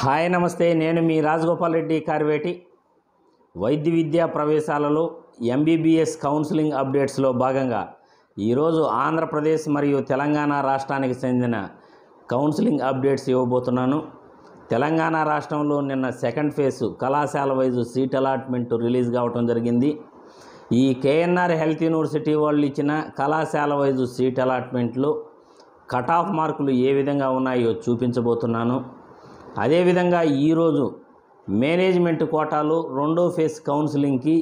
Hi నమస్తే, నేను మీ రాజగోపాల్ రెడ్డి కార్వేటి. వైద్య విద్యా ప్రవేశాలలో ఎంబీబీఎస్ కౌన్సిలింగ్ అప్డేట్స్లో భాగంగా ఈరోజు ఆంధ్రప్రదేశ్ మరియు తెలంగాణ రాష్ట్రానికి చెందిన కౌన్సిలింగ్ అప్డేట్స్ ఇవ్వబోతున్నాను. తెలంగాణ రాష్ట్రంలో నిన్న సెకండ్ ఫేజ్ కళాశాల వైజు సీట్ అలాట్మెంట్ రిలీజ్ కావడం జరిగింది. ఈ కేఎన్ఆర్ హెల్త్ యూనివర్సిటీ వాళ్ళు ఇచ్చిన కళాశాల వైజు సీట్ అలాట్మెంట్లో కట్ ఆఫ్ మార్కులు ఏ విధంగా ఉన్నాయో చూపించబోతున్నాను. అదేవిధంగా ఈరోజు మేనేజ్మెంట్ కోటాలో రెండో ఫేజ్ కౌన్సిలింగ్కి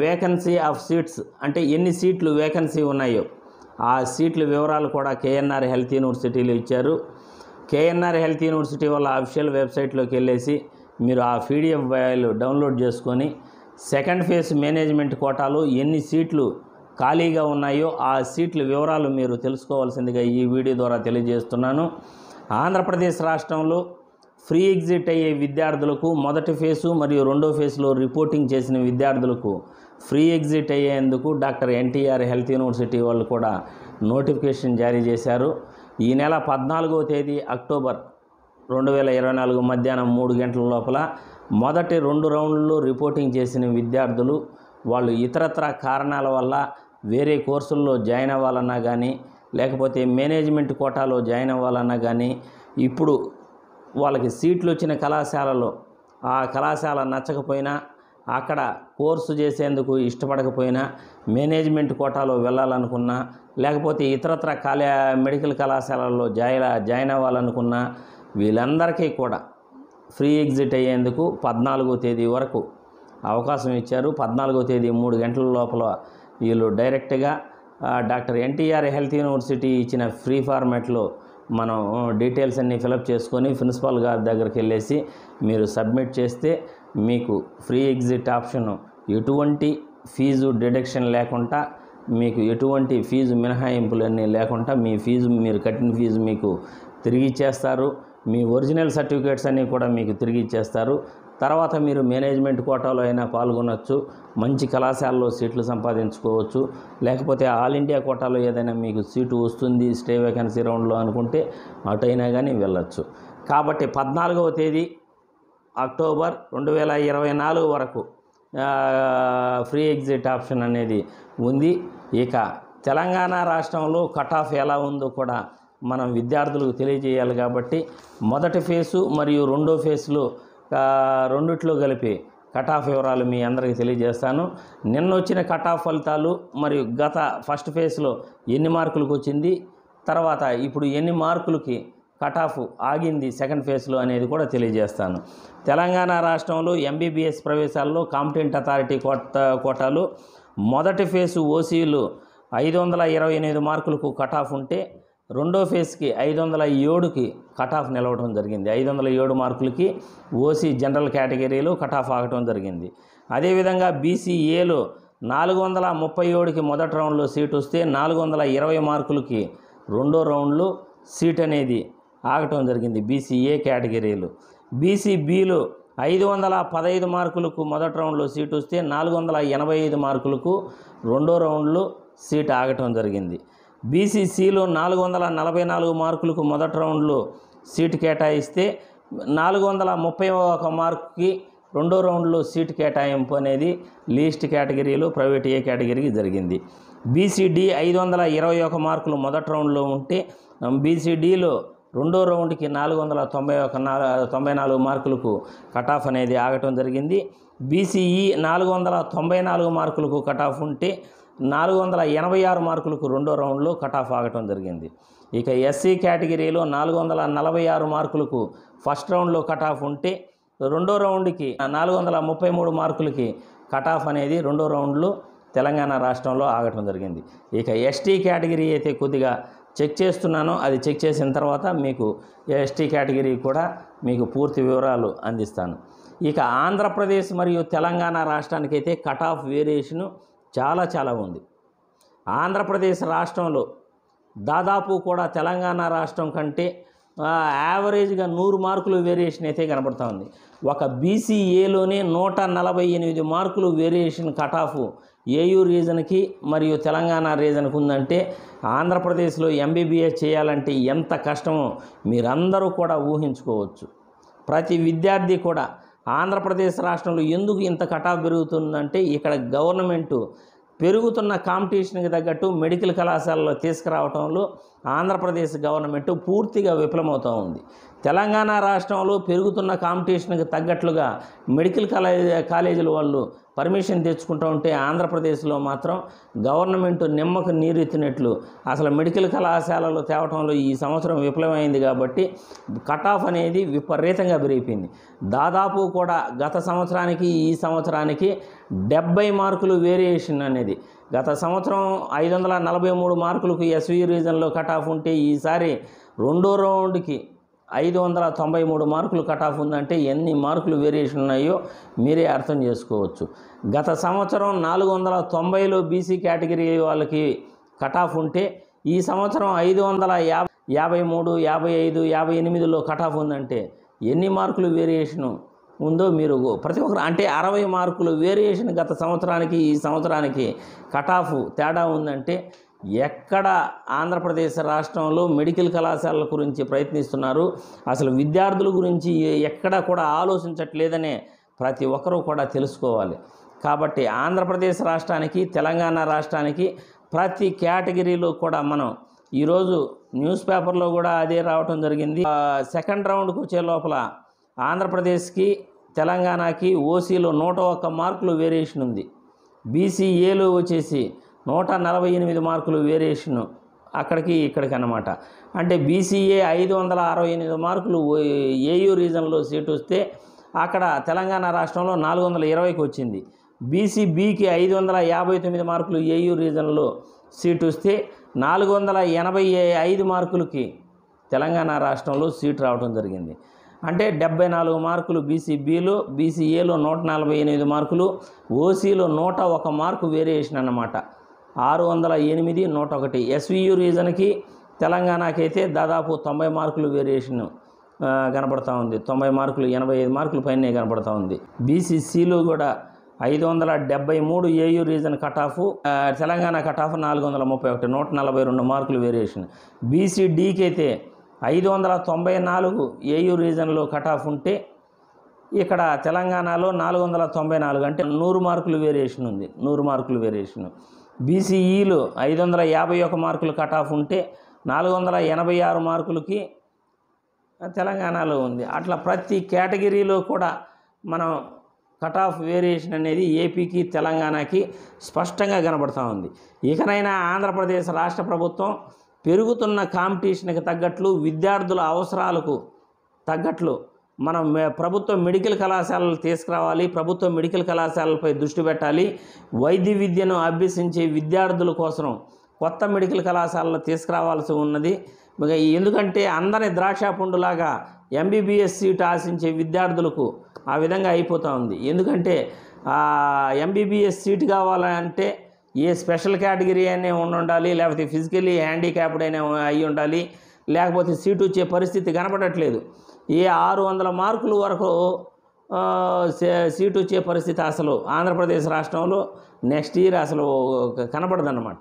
వేకెన్సీ ఆఫ్ సీట్స్ అంటే ఎన్ని సీట్లు వేకెన్సీ ఉన్నాయో ఆ సీట్ల వివరాలు కూడా కేఎన్ఆర్ హెల్త్ యూనివర్సిటీలో ఇచ్చారు. కేఎన్ఆర్ హెల్త్ యూనివర్సిటీ వాళ్ళ అఫీషియల్ వెబ్సైట్లోకి వెళ్ళేసి మీరు ఆ పీడిఎఫ్ ఫైల్ డౌన్లోడ్ చేసుకొని సెకండ్ ఫేజ్ మేనేజ్మెంట్ కోటాలో ఎన్ని సీట్లు ఖాళీగా ఉన్నాయో ఆ సీట్ల వివరాలు మీరు తెలుసుకోవాల్సిందిగా ఈ వీడియో ద్వారా తెలియజేస్తున్నాను. ఆంధ్రప్రదేశ్ రాష్ట్రంలో ఫ్రీ ఎగ్జిట్ అయ్యే విద్యార్థులకు మొదటి ఫేజు మరియు రెండో ఫేజ్లో రిపోర్టింగ్ చేసిన విద్యార్థులకు ఫ్రీ ఎగ్జిట్ అయ్యేందుకు డాక్టర్ ఎన్టీఆర్ హెల్త్ యూనివర్సిటీ వాళ్ళు కూడా నోటిఫికేషన్ జారీ చేశారు. ఈ నెల 14వ తేదీ అక్టోబర్ 2024 మధ్యాహ్నం 3 గంటల లోపల మొదటి 2 రౌండ్లలో రిపోర్టింగ్ చేసిన విద్యార్థులు వాళ్ళు ఇతరత్ర కారణాల వల్ల వేరే కోర్సుల్లో జాయిన్ అవ్వాలన్నా కానీ లేకపోతే మేనేజ్మెంట్ కోటాలో జాయిన్ అవ్వాలన్నా కానీ ఇప్పుడు వాళ్ళకి సీట్లు వచ్చిన కళాశాలలో ఆ కళాశాల నచ్చకపోయినా అక్కడ కోర్సు చేసేందుకు ఇష్టపడకపోయినా మేనేజ్మెంట్ కోటాలో వెళ్ళాలనుకున్నా లేకపోతే ఇతరత్ర మెడికల్ కళాశాలల్లో జాయిన్ అవ్వాలనుకున్నా వీళ్ళందరికీ కూడా ఫ్రీ ఎగ్జిట్ అయ్యేందుకు 14వ తేదీ వరకు అవకాశం ఇచ్చారు. 14వ తేదీ 3 గంటల లోపల వీళ్ళు డైరెక్ట్గా డాక్టర్ ఎన్టీఆర్ హెల్త్ యూనివర్సిటీ ఇచ్చిన ఫ్రీ ఫార్మాట్లో మనం డీటెయిల్స్ అన్నీ ఫిలప్ చేసుకొని ప్రిన్సిపాల్ గారి దగ్గరికి వెళ్ళేసి మీరు సబ్మిట్ చేస్తే మీకు ఫ్రీ ఎగ్జిట్ ఆప్షన్ ఎటువంటి ఫీజు డిడక్షన్ లేకుండా మీకు ఎటువంటి ఫీజు మినహాయింపులన్నీ లేకుండా మీ ఫీజు మీరు కట్టిన ఫీజు మీకు తిరిగి ఇచ్చేస్తారు. మీ ఒరిజినల్ సర్టిఫికేట్స్ అన్నీ కూడా మీకు తిరిగి ఇచ్చేస్తారు. తర్వాత మీరు మేనేజ్మెంట్ కోటాలో అయినా పాల్గొనవచ్చు, మంచి కళాశాలలో సీట్లు సంపాదించుకోవచ్చు, లేకపోతే ఆల్ ఇండియా కోటాలో ఏదైనా మీకు సీటు వస్తుంది స్టే వేకెన్సీ రౌండ్లో అనుకుంటే అటైనా కానీ వెళ్ళచ్చు. కాబట్టి 14వ తేదీ అక్టోబర్ 2024 వరకు ఫ్రీ ఎగ్జిట్ ఆప్షన్ అనేది ఉంది. ఇక తెలంగాణ రాష్ట్రంలో కట్ ఆఫ్ ఎలా ఉందో కూడా మనం విద్యార్థులకు తెలియజేయాలి. కాబట్టి మొదటి ఫేజు మరియు రెండో ఫేజ్లో రెండిట్లో కలిపి కట్ ఆఫ్ వివరాలు మీ అందరికీ తెలియజేస్తాను. నిన్న వచ్చిన కట్ ఆఫ్ ఫలితాలు మరియు గత ఫస్ట్ ఫేజ్లో ఎన్ని మార్కులకు వచ్చింది, తర్వాత ఇప్పుడు ఎన్ని మార్కులకి కట్ ఆఫ్ ఆగింది సెకండ్ ఫేజ్లో అనేది కూడా తెలియజేస్తాను. తెలంగాణ రాష్ట్రంలో ఎంబీబీఎస్ ప్రవేశాల్లో కాంపిటెంట్ అథారిటీ కోటాలో మొదటి ఫేజ్ ఓసీలు 528 మార్కులకు కట్ ఆఫ్ ఉంటే రెండో ఫేజ్కి 507కి కట్ ఆఫ్ నిలవడం జరిగింది. 507 మార్కులకి ఓసీ జనరల్ కేటగిరీలో కట్ ఆఫ్ ఆగటం జరిగింది. అదేవిధంగా బీసీఏలో 437కి మొదటి రౌండ్లో సీట్ వస్తే 420 మార్కులకి రెండో రౌండ్లో సీట్ అనేది ఆగటం జరిగింది బీసీఏ కేటగిరీలో. బీసీబీలో 515 మార్కులకు మొదటి రౌండ్లో సీట్ వస్తే 485 మార్కులకు రెండో రౌండ్లో సీట్ ఆగటం జరిగింది. బీసీసీలో 444 మార్కులకు మొదటి రౌండ్లో సీటు కేటాయిస్తే 431 మార్కుకి రెండో రౌండ్లో సీటు కేటాయింపు అనేది లీస్ట్ కేటగిరీలో ప్రైవేట్ ఏ కేటగిరీకి జరిగింది. బీసీడీ 521 మార్కులు మొదటి రౌండ్లో ఉంటే బీసీడీలో రెండో రౌండ్కి 494 మార్కులకు కట్ ఆఫ్ అనేది ఆగటం జరిగింది. బీసీఈ 494 మార్కులకు కట్ ఆఫ్ ఉంటే 486 మార్కులకు రెండో రౌండ్లో కట్ ఆఫ్ ఆగటం జరిగింది. ఇక ఎస్సీ కేటగిరీలో 446 మార్కులకు ఫస్ట్ రౌండ్లో కట్ ఆఫ్ ఉంటే రెండో రౌండ్కి 433 మార్కులకి కట్ ఆఫ్ అనేది రెండో రౌండ్లో తెలంగాణ రాష్ట్రంలో ఆగటం జరిగింది. ఇక ఎస్టీ కేటగిరీ అయితే కొద్దిగా చెక్ చేస్తున్నానో అది చెక్ చేసిన తర్వాత మీకు ఎస్టీ కేటగిరీ కూడా మీకు పూర్తి వివరాలు అందిస్తాను. ఇక ఆంధ్రప్రదేశ్ మరియు తెలంగాణ రాష్ట్రానికైతే కట్ ఆఫ్ వేరియేషను చాలా ఉంది. ఆంధ్రప్రదేశ్ రాష్ట్రంలో దాదాపు కూడా తెలంగాణ రాష్ట్రం కంటే యావరేజ్గా 100 మార్కులు వేరియేషన్ అయితే కనబడుతూ ఉంది. ఒక బీసీఏలోనే 148 మార్కులు వేరియేషన్ కట్ ఆఫ్ ఏయూ రీజన్కి మరియు తెలంగాణ రీజన్కి ఉందంటే ఆంధ్రప్రదేశ్లో ఎంబీబీఎస్ చేయాలంటే ఎంత కష్టమో మీరందరూ కూడా ఊహించుకోవచ్చు. ప్రతి విద్యార్థి కూడా ఆంధ్రప్రదేశ్ రాష్ట్రంలో ఎందుకు ఇంత కట్ ఆఫ్ పెరుగుతుందంటే ఇక్కడ గవర్నమెంటు పెరుగుతున్న కాంపిటీషన్కి తగ్గట్టు మెడికల్ కళాశాలలో తీసుకురావడంలో ఆంధ్రప్రదేశ్ గవర్నమెంట్ పూర్తిగా విఫలమవుతూ ఉంది. తెలంగాణ రాష్ట్రంలో పెరుగుతున్న కాంపిటీషన్కి తగ్గట్లుగా మెడికల్ కాలేజీల వాళ్ళు పర్మిషన్ తెచ్చుకుంటూ ఉంటే ఆంధ్రప్రదేశ్లో మాత్రం గవర్నమెంట్ నిమ్మకు నీరెత్తినట్లు అసలు మెడికల్ కళాశాలలో తేవటంలో ఈ సంవత్సరం విఫలమైంది. కాబట్టి కట్ ఆఫ్ అనేది విపరీతంగా పెరిగిపోయింది. దాదాపు కూడా గత సంవత్సరానికి ఈ సంవత్సరానికి 70 మార్కులు వేరియేషన్ అనేది. గత సంవత్సరం 543 మార్కులకు ఎస్వి రీజన్లో కట్ ఆఫ్ ఉంటే ఈసారి రెండో రౌండ్కి 593 మార్కులు కట్ ఆఫ్ ఉందంటే ఎన్ని మార్కులు వేరియేషన్ ఉన్నాయో మీరే అర్థం చేసుకోవచ్చు. గత సంవత్సరం 490లో బీసీ కేటగిరీ వాళ్ళకి కట్ ఆఫ్ ఉంటే ఈ సంవత్సరం 553, 55, 58లో కట్ ఆఫ్ ఉందంటే ఎన్ని మార్కులు వేరియేషను ఉందో మీరు ప్రతి ఒక్కరు అంటే 60 మార్కులు వేరియేషన్ గత సంవత్సరానికి ఈ సంవత్సరానికి కట్ ఆఫ్ తేడా ఉందంటే ఎక్కడ ఆంధ్రప్రదేశ్ రాష్ట్రంలో మెడికల్ కళాశాలల గురించి ప్రయత్నిస్తున్నారు, అసలు విద్యార్థుల గురించి ఎక్కడ కూడా ఆలోచించట్లేదనే ప్రతి ఒక్కరూ కూడా తెలుసుకోవాలి. కాబట్టి ఆంధ్రప్రదేశ్ రాష్ట్రానికి తెలంగాణ రాష్ట్రానికి ప్రతి కేటగిరీలో కూడా మనం ఈరోజు న్యూస్ పేపర్లో కూడా అదే రావటం జరిగింది. సెకండ్ రౌండ్కి వచ్చే లోపల ఆంధ్రప్రదేశ్కి తెలంగాణకి ఓసీలో 101 మార్కులు వేరియేషన్ ఉంది. బీసీఏలో వచ్చేసి 148 మార్కులు వేరియేషను అక్కడికి ఇక్కడికి అన్నమాట. అంటే బీసీఏ 568 మార్కులు ఏయూ రీజన్లో సీటు వస్తే అక్కడ తెలంగాణ రాష్ట్రంలో 420కి వచ్చింది. బీసీబీకి 559 మార్కులు ఏయూ రీజన్లో సీటు వస్తే 485 మార్కులకి తెలంగాణ రాష్ట్రంలో సీటు రావడం జరిగింది. అంటే 74 మార్కులు బీసీబీలో, బీసీఏలో 148 మార్కులు, ఓసీలో 101 మార్కు వేరియేషన్ అన్నమాట. 608, 101. ఎస్వియు రీజన్కి తెలంగాణకి అయితే దాదాపు 90 మార్కులు వేరియేషన్ కనపడతా ఉంది. 90 మార్కులు, 85 మార్కులు పైనే కనపడతా ఉంది. బీసీసీలో కూడా 573 AU reason cut off, Telangana cut off 431, 142 మార్కులు వేరియేషన్. బీసీడీకి అయితే 594 ఏయూ రీజన్లో కట్ ఆఫ్ ఉంటే ఇక్కడ తెలంగాణలో 494 అంటే 100 మార్కులు వేరియేషన్ ఉంది. 100 మార్కులు వేరియేషన్. బీసీఈలో 551 మార్కులు కట్ ఆఫ్ ఉంటే 486 మార్కులకి తెలంగాణలో ఉంది. అట్లా ప్రతి కేటగిరీలో కూడా మనం కట్ ఆఫ్ వేరియేషన్ అనేది ఏపీకి తెలంగాణకి స్పష్టంగా కనబడుతూ ఉంది. ఇకనైనా ఆంధ్రప్రదేశ్ రాష్ట్ర ప్రభుత్వం పెరుగుతున్న కాంపిటీషన్కి తగ్గట్లు విద్యార్థుల అవసరాలకు తగ్గట్లు మనం ప్రభుత్వ మెడికల్ కళాశాలలు తీసుకురావాలి. ప్రభుత్వ మెడికల్ కళాశాలలపై దృష్టి పెట్టాలి. వైద్య విద్యను అభ్యసించే విద్యార్థుల కోసం కొత్త మెడికల్ కళాశాలలు తీసుకురావాల్సి ఉన్నది. ఎందుకంటే అందరి ద్రాక్ష పండులాగా ఎంబీబీఎస్ సీట్ ఆశించే విద్యార్థులకు ఆ విధంగా అయిపోతూ ఉంది. ఎందుకంటే ఎంబీబీఎస్ సీట్ కావాలంటే ఏ స్పెషల్ కేటగిరీ అయినా ఉండాలి, లేకపోతే ఫిజికలీ హ్యాండిక్యాప్డ్ అయినా అయి ఉండాలి, లేకపోతే సీటు వచ్చే పరిస్థితి కనపడట్లేదు. ఏ 600 మార్కుల వరకు సీటు వచ్చే పరిస్థితి అసలు ఆంధ్రప్రదేశ్ రాష్ట్రంలో నెక్స్ట్ ఇయర్ అసలు కనపడదన్నమాట.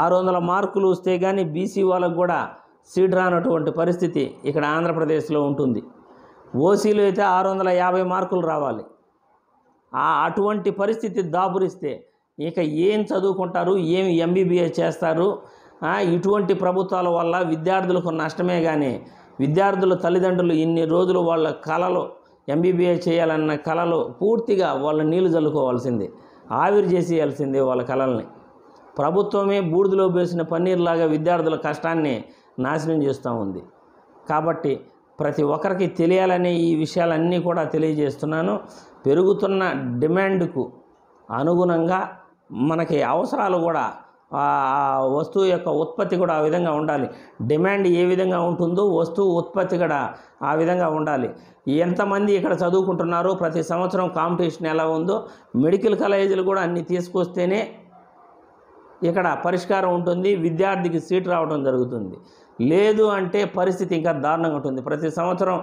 600 మార్కులు వస్తే కానీ బీసీ వాళ్ళకు కూడా సీట్ రానటువంటి పరిస్థితి ఇక్కడ ఆంధ్రప్రదేశ్లో ఉంటుంది. ఓసీలో అయితే 650 మార్కులు రావాలి. అటువంటి పరిస్థితి దాపురిస్తే ఇక ఏం చదువుకుంటారు, ఏమి ఎంబీబీఎస్ చేస్తారు? ఇటువంటి ప్రభుత్వాల వల్ల విద్యార్థులకు నష్టమే. కానీ విద్యార్థుల తల్లిదండ్రులు ఇన్ని రోజులు వాళ్ళ కళలు ఎంబీబీఎస్ చేయాలన్న కళలు పూర్తిగా వాళ్ళ నీళ్లు చల్లుకోవాల్సిందే, ఆవిరి చేసేయాల్సిందే వాళ్ళ కళల్ని. ప్రభుత్వమే బూడిదలో వేసిన పన్నీర్లాగా విద్యార్థుల కష్టాన్ని నాశనం చేస్తూ ఉంది. కాబట్టి ప్రతి ఒక్కరికి తెలియాలనే ఈ విషయాలన్నీ కూడా తెలియజేస్తున్నాను. పెరుగుతున్న డిమాండ్కు అనుగుణంగా మనకి అవసరాలు కూడా వస్తువు యొక్క ఉత్పత్తి కూడా ఆ విధంగా ఉండాలి. డిమాండ్ ఏ విధంగా ఉంటుందో వస్తువు ఉత్పత్తి కూడా ఆ విధంగా ఉండాలి. ఎంతమంది ఇక్కడ చదువుకుంటున్నారో, ప్రతి సంవత్సరం కాంపిటీషన్ ఎలా ఉందో మెడికల్ కాలేజీలు కూడా అన్నీ తీసుకొస్తేనే ఇక్కడ పరిష్కారం ఉంటుంది, విద్యార్థికి సీట్ రావడం జరుగుతుంది. లేదు అంటే పరిస్థితి ఇంకా దారుణంగా ఉంటుంది. ప్రతి సంవత్సరం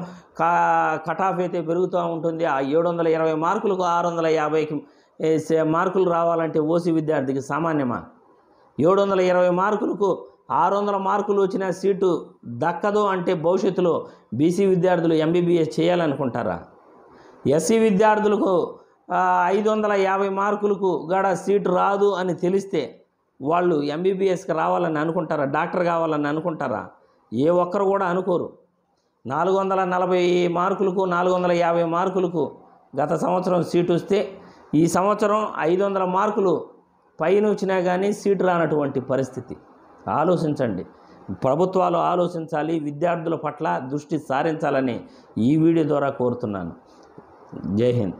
కట్ ఆఫ్ అయితే పెరుగుతూ ఉంటుంది. ఆ 720 మార్కులకు 650కి మార్కులు రావాలంటే ఓసీ విద్యార్థికి సామాన్యమా? 720 మార్కులకు 600 మార్కులు వచ్చిన సీటు దక్కదు అంటే భవిష్యత్తులో బీసీ విద్యార్థులు ఎంబీబీఎస్ చేయాలనుకుంటారా? ఎస్సీ విద్యార్థులకు 550 మార్కులకు గడ సీటు రాదు అని తెలిస్తే వాళ్ళు ఎంబీబీఎస్కి రావాలని అనుకుంటారా? డాక్టర్ కావాలని అనుకుంటారా? ఏ ఒక్కరు కూడా అనుకోరు. 440 మార్కులకు 450 మార్కులకు గత సంవత్సరం సీటు వస్తే ఈ సంవత్సరం 500 మార్కులు పైన వచ్చినా కానీ సీటు రానటువంటి పరిస్థితి. ఆలోచించండి. ప్రభుత్వాలు ఆలోచించాలి, విద్యార్థుల పట్ల దృష్టి సారించాలని ఈ వీడియో ద్వారా కోరుతున్నాను. జై హింద్.